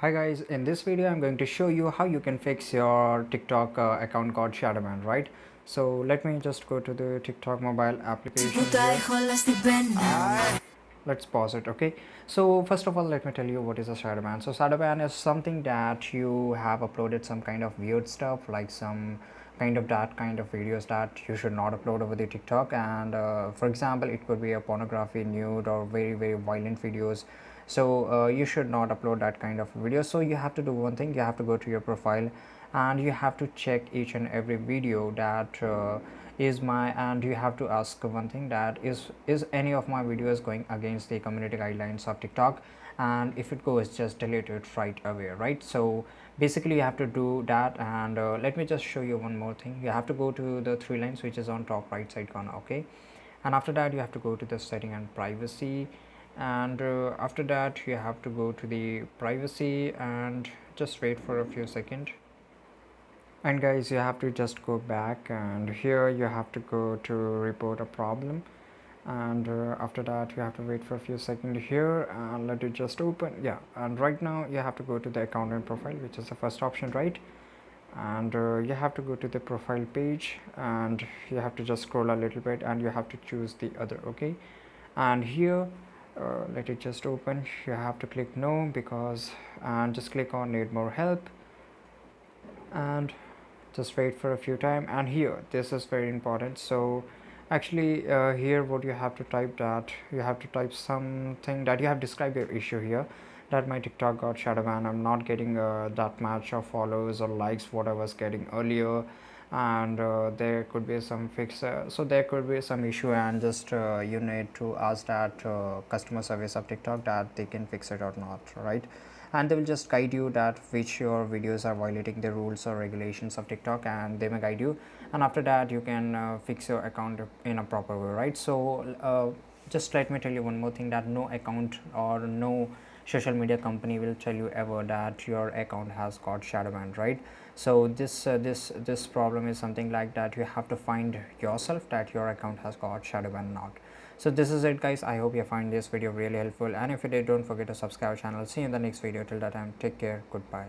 Hi guys, in this video I'm going to show you how you can fix your TikTok account called Shadowman, right? So let me just go to the TikTok mobile application here. Let's pause it, okay? So first of all, let me tell you what is a Shadowman. So Shadowman is something that you have uploaded some kind of weird stuff, like some kind of that kind of videos that you should not upload over the TikTok. And for example, it could be a pornography, nude, or very violent videos. So you should not upload that kind of videos. So you have to do one thing: you have to go to your profile and you have to check each and every video that is my, and you have to ask one thing, that is any of my videos going against the community guidelines of TikTok, and if it goes, just delete it right away, right? So basically you have to do that. And let me just show you one more thing. You have to go to the three lines which is on top right side corner, okay? And after that you have to go to the setting and privacy, and after that you have to go to the privacy and just wait for a few seconds. And guys, you have to just go back, and here you have to go to report a problem, and after that you have to wait for a few seconds here and let it just open. Yeah, and right now you have to go to the account and profile, which is the first option, right? And you have to go to the profile page, and you have to just scroll a little bit and you have to choose the other, okay? And here let it just open. You have to click no, because, and just click on need more help, and just wait for a few time. And here, this is very important. So actually here what you have to type, that you have to type something that you have described your issue here, that my TikTok got shadow banned, I'm not getting that much of followers or likes what I was getting earlier, and there could be some fix, so there could be some issue, and just you need to ask that customer service of TikTok that they can fix it or not, right? And they will just guide you that which your videos are violating the rules or regulations of TikTok, and they may guide you, and after that you can fix your account in a proper way, right? So just let me tell you one more thing, that no account or no social media company will tell you ever that your account has got shadow banned, right? So this problem is something like that you have to find yourself, that your account has got shadow banned or not. So this is it guys, I hope you find this video really helpful, and if you did, don't forget to subscribe channel. See you in the next video. Till that time, take care, goodbye.